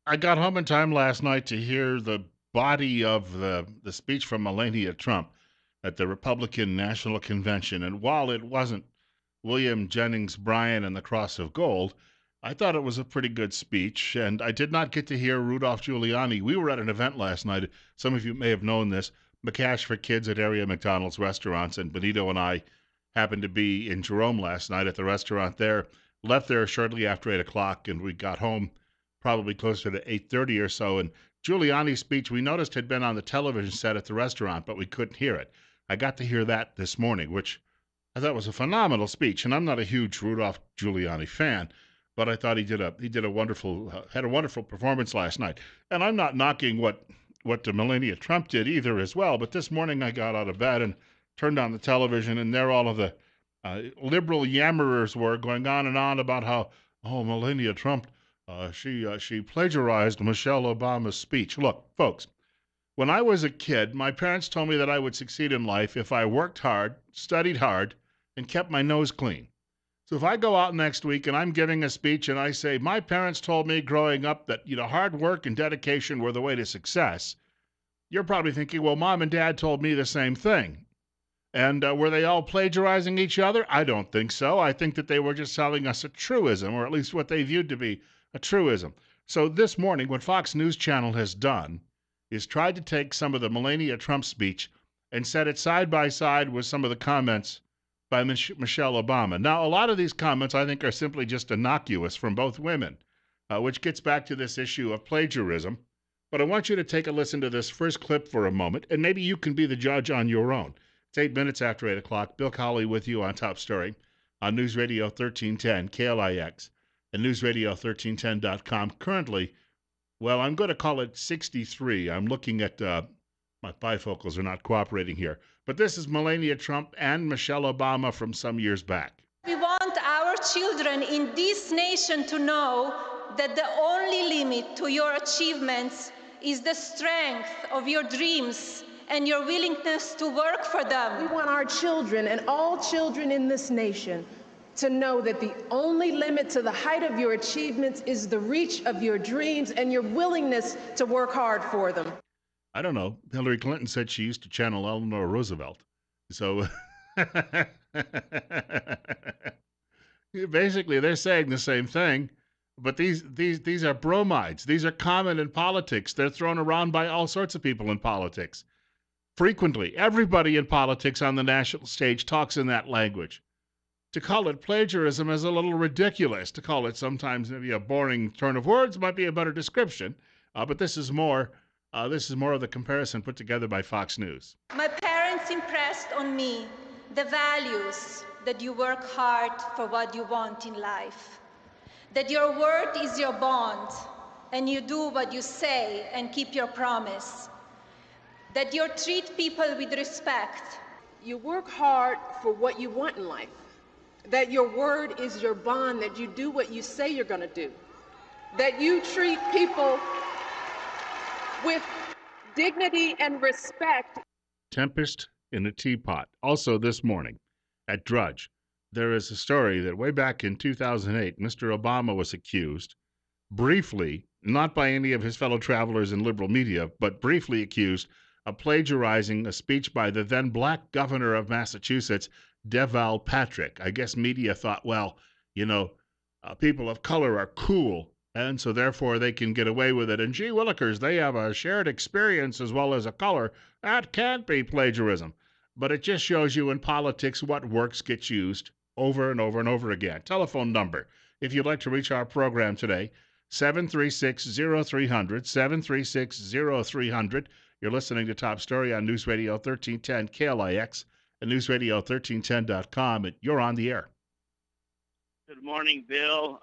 I got home in time last night to hear the body of the speech from Melania Trump at the Republican National Convention. And while it wasn't William Jennings Bryan and the Cross of Gold, I thought it was a pretty good speech. And I did not get to hear Rudolph Giuliani. We were at an event last night. Some of you may have known this. McCash for Kids at area McDonald's restaurants. And Benito and I happened to be in Jerome last night at the restaurant there. Left there shortly after 8 o'clock, and we got home probably closer to 8:30 or so. And Giuliani's speech we noticed had been on the television set at the restaurant, but we couldn't hear it. I got to hear that this morning, which I thought was a phenomenal speech. And I'm not a huge Rudolph Giuliani fan, but I thought he did a wonderful had a wonderful performance last night. And I'm not knocking what the Melania Trump did either as well. But this morning I got out of bed and turned on the television, and there all of the liberal yammerers were going on and on about how Melania Trump she plagiarized Michelle Obama's speech. Look, folks, when I was a kid, my parents told me that I would succeed in life if I worked hard, studied hard, and kept my nose clean. So if I go out next week and I'm giving a speech and I say my parents told me growing up that hard work and dedication were the way to success, you're probably thinking, well, mom and dad told me the same thing. And were they all plagiarizing each other? I don't think so. I think that they were just telling us a truism, or at least what they viewed to be a truism. So this morning, what Fox News Channel has done is tried to take some of the Melania Trump speech and set it side by side with some of the comments by Michelle Obama. Now, a lot of these comments I think are simply just innocuous from both women, which gets back to this issue of plagiarism. But I want you to take a listen to this first clip for a moment, and maybe you can be the judge on your own. It's 8 minutes after 8 o'clock. Bill Colley with you on Top Story on News Radio 1310, KLIX, and newsradio1310.com. Currently, well, I'm going to call it 63. I'm looking at my bifocals are not cooperating here. But this is Melania Trump and Michelle Obama from some years back. We want our children in this nation to know that the only limit to your achievements is the strength of your dreams and your willingness to work for them. We want our children and all children in this nation to know that the only limit to the height of your achievements is the reach of your dreams and your willingness to work hard for them. I don't know. Hillary Clinton said she used to channel Eleanor Roosevelt. So basically, they're saying the same thing. But these are bromides. These are common in politics. They're thrown around by all sorts of people in politics. Frequently, everybody in politics on the national stage talks in that language. To call it plagiarism is a little ridiculous. To call it sometimes maybe a boring turn of words might be a better description. But this is more. This is more of the comparison put together by Fox News. My parents impressed on me the values that you work hard for what you want in life, that your word is your bond, and you do what you say and keep your promise, that you treat people with respect. You work hard for what you want in life, that your word is your bond, that you do what you say you're going to do, that you treat people with dignity and respect. Tempest in a teapot. Also this morning at Drudge, there is a story that way back in 2008, Mr. Obama was accused, briefly, not by any of his fellow travelers in liberal media, but briefly accused of plagiarizing a speech by the then black governor of Massachusetts, Deval Patrick. I guess media thought, well, people of color are cool, and so therefore they can get away with it. And gee willikers, they have a shared experience as well as a color. That can't be plagiarism. But it just shows you in politics what works gets used over and over and over again. Telephone number, if you'd like to reach our program today, 736-0300, 736-0300. You're listening to Top Story on News Radio 1310 KLIX and newsradio1310.com, and you're on the air. Good morning, Bill.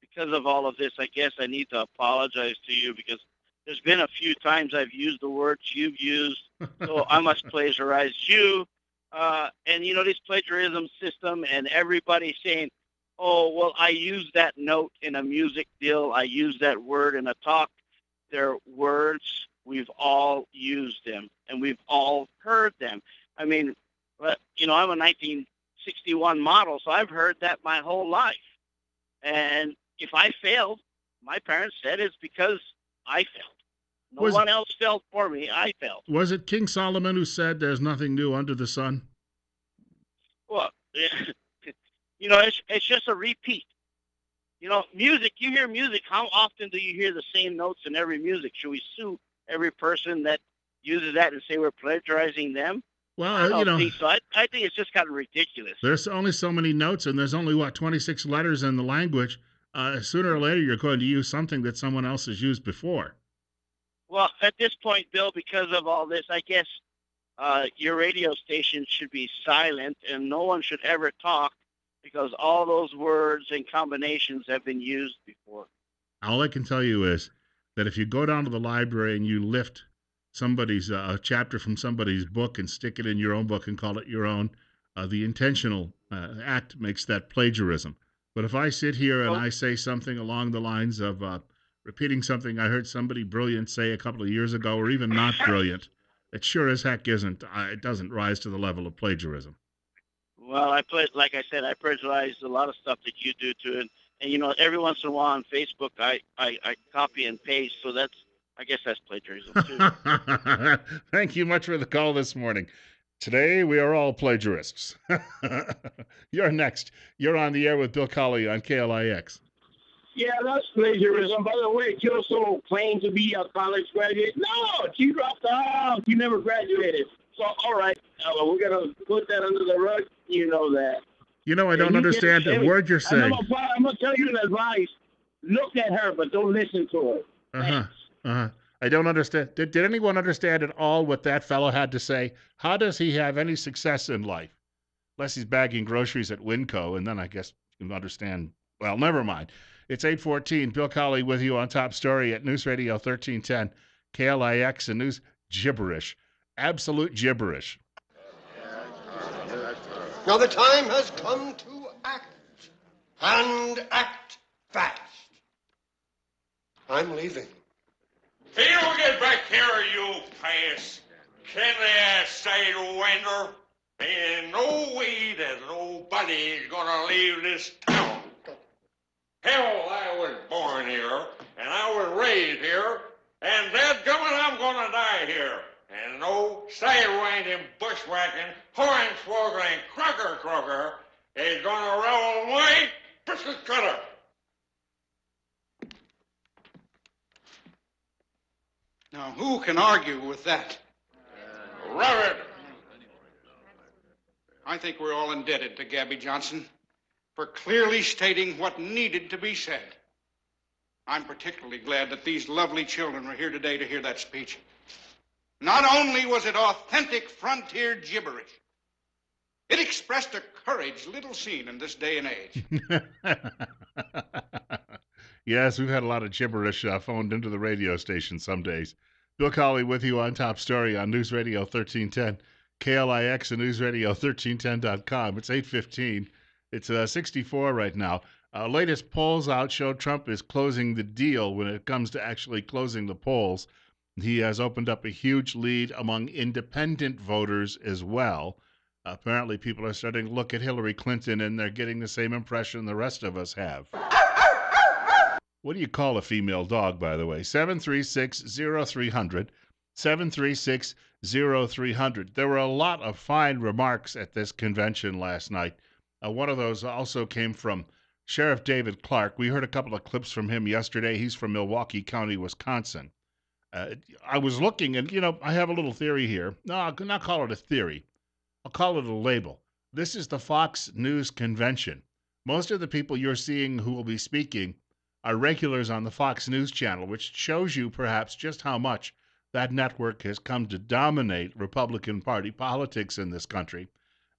Because of all of this, I guess I need to apologize to you because there's been a few times I've used the words you've used, so I must plagiarize you. And, this plagiarism system and everybody saying, oh, well, I used that note in a music deal. I used that word in a talk. They're words. We've all used them, and we've all heard them. I mean, I'm a 1961 model, so I've heard that my whole life. And if I failed, my parents said it's because I felt. No Was one else felt for me. I felt. was it King Solomon who said there's nothing new under the sun? Well, it's just a repeat. Music, you hear music. How often do you hear the same notes in every music? Should we sue every person that uses that and say we're plagiarizing them? Well, I don't think so. I think it's just kind of ridiculous. There's only so many notes, and there's only, 26 letters in the language. Sooner or later, you're going to use something that someone else has used before. Well, at this point, Bill, because of all this, I guess your radio station should be silent, and no one should ever talk because all those words and combinations have been used before. All I can tell you is that if you go down to the library and you lift somebody's a chapter from somebody's book and stick it in your own book and call it your own, the intentional act makes that plagiarism. But if I sit here and I say something along the lines of repeating something I heard somebody brilliant say a couple of years ago, or even not brilliant, it sure as heck isn't. It doesn't rise to the level of plagiarism. Well, like I said, I plagiarize a lot of stuff that you do too, and every once in a while on Facebook, I copy and paste. So I guess that's plagiarism too. Thank you much for the call this morning. Today we are all plagiarists. You're next. You're on the air with Bill Colley on KLIX. Yeah, that's plagiarism. By the way, she also claimed to be a college graduate. No, she dropped out. She never graduated. So, all right, we're going to put that under the rug. You know that. I don't understand the word you're saying. I'm going to tell you an advice. Look at her, but don't listen to her. I don't understand. Did anyone understand at all what that fellow had to say? How does he have any success in life? Unless he's bagging groceries at Winco, and then I guess you can understand. Well, never mind. It's 8:14. Bill Colley with you on Top Story at News Radio 1310, KLIX, and News Gibberish. Absolute gibberish. Now the time has come to act, and act fast. I'm leaving. Hey, you get back here, you pass. Can the sidewinder? Ain't no way that nobody's gonna leave this town. Hell, I was born here, and I was raised here, and dadgummit, I'm gonna die here. And no sidewinding, bushwhacking, hornswoggling, crocker is gonna roll my biscuit cutter. Now, who can argue with that? Rub it. I think we're all indebted to Gabby Johnson for clearly stating what needed to be said. I'm particularly glad that these lovely children were here today to hear that speech. Not only was it authentic frontier gibberish, it expressed a courage little seen in this day and age. Yes, we've had a lot of gibberish phoned into the radio station some days. Bill Colley with you on Top Story on News Radio 1310, KLIX and newsradio1310.com. It's 8:15. It's 64 right now. Latest polls out show Trump is closing the deal when it comes to actually closing the polls. He has opened up a huge lead among independent voters as well. Apparently, people are starting to look at Hillary Clinton, and they're getting the same impression the rest of us have. What do you call a female dog, by the way? 736-0300, 736-0300. There were a lot of fine remarks at this convention last night. One of those also came from Sheriff David Clark. We heard a couple of clips from him yesterday. He's from Milwaukee County, Wisconsin. I was looking, and, I have a little theory here. No, I'll not call it a theory. I'll call it a label. This is the Fox News Convention. Most of the people you're seeing who will be speaking are regulars on the Fox News channel, which shows you perhaps just how much that network has come to dominate Republican Party politics in this country.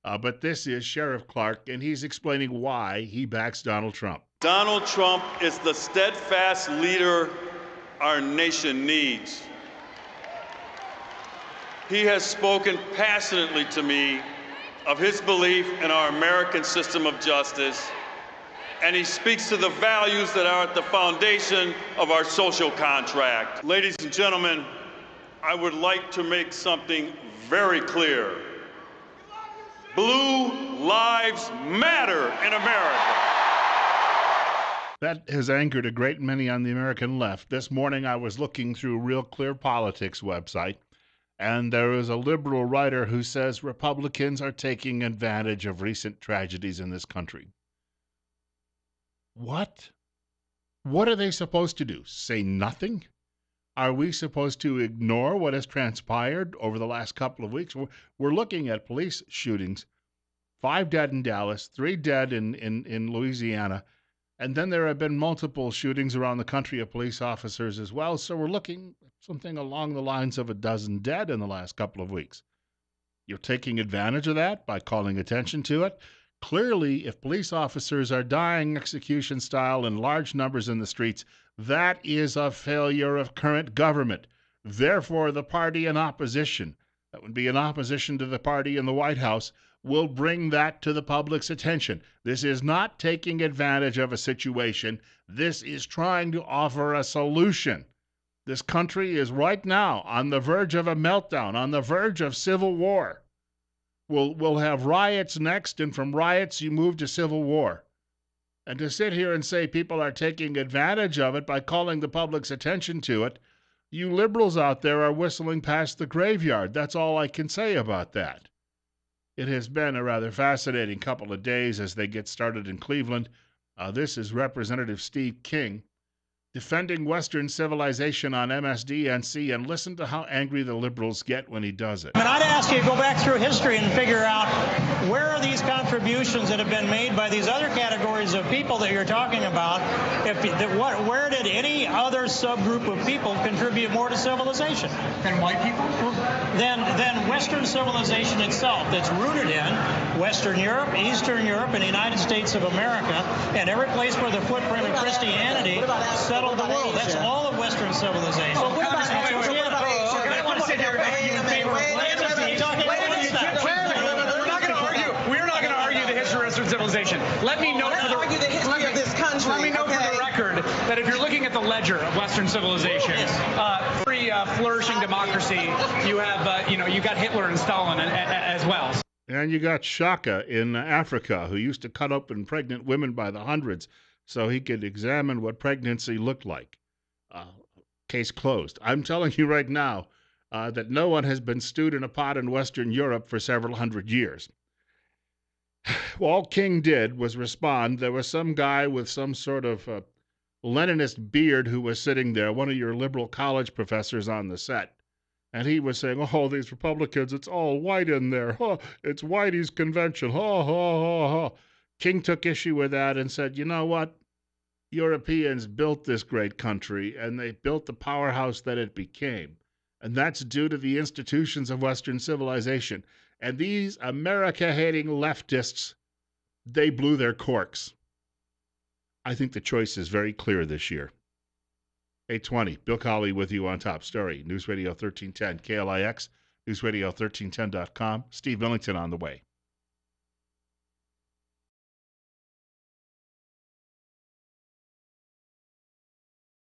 But this is Sheriff Clark, and he's explaining why he backs Donald Trump. Donald Trump is the steadfast leader our nation needs. He has spoken passionately to me of his belief in our American system of justice, and he speaks to the values that are at the foundation of our social contract. Ladies and gentlemen, I would like to make something very clear. Blue lives matter in America. That has angered a great many on the American left. This morning I was looking through Real Clear Politics website, and there is a liberal writer who says Republicans are taking advantage of recent tragedies in this country. What? What are they supposed to do? Say nothing? Are we supposed to ignore what has transpired over the last couple of weeks? We're looking at police shootings, 5 dead in Dallas, 3 dead in Louisiana, and then there have been multiple shootings around the country of police officers as well. So we're looking at something along the lines of a dozen dead in the last couple of weeks. You're taking advantage of that by calling attention to it. Clearly, if police officers are dying execution style in large numbers in the streets, that is a failure of current government. Therefore, the party in opposition, that would be in opposition to the party in the White House, will bring that to the public's attention. This is not taking advantage of a situation. This is trying to offer a solution. This country is right now on the verge of a meltdown, on the verge of civil war. We'll have riots next, and from riots you move to civil war. And to sit here and say people are taking advantage of it by calling the public's attention to it, you liberals out there are whistling past the graveyard. That's all I can say about that. It has been a rather fascinating couple of days as they get started in Cleveland. This is Representative Steve King defending Western civilization on MSDNC, and listen to how angry the liberals get when he does it. And I'd ask you to go back through history and figure out where are these contributions that have been made by these other categories of people that you're talking about. Where did any other subgroup of people contribute more to civilization? Than white people? Than Western civilization itself, that's rooted in Western Europe, Eastern Europe, and the United States of America, and every place where the footprint of Christianity settled the world. That's all of Western civilization. Well, what about Asia? I want to sit here and argue in favor of We're not going to argue the history of Western civilization. Let me note for the record that if you're looking at the ledger of Western civilization, free flourishing democracy, you have you got Hitler and Stalin as well. And you got Shaka in Africa, who used to cut open pregnant women by the hundreds so he could examine what pregnancy looked like. Case closed. I'm telling you right now that no one has been stewed in a pot in Western Europe for several hundred years. All King did was respond. There was some guy with some sort of Leninist beard who was sitting there, one of your liberal college professors on the set. And he was saying, oh, these Republicans, it's all white in there. Oh, it's Whitey's convention. Oh, oh, oh, oh. King took issue with that and said, you know what? Europeans built this great country, and they built the powerhouse that it became. And that's due to the institutions of Western civilization. And these America-hating leftists, they blew their corks. I think the choice is very clear this year. 8:20, Bill Colley with you on Top Story. News Radio 1310, KLIX, newsradio1310.com. Steve Millington on the way.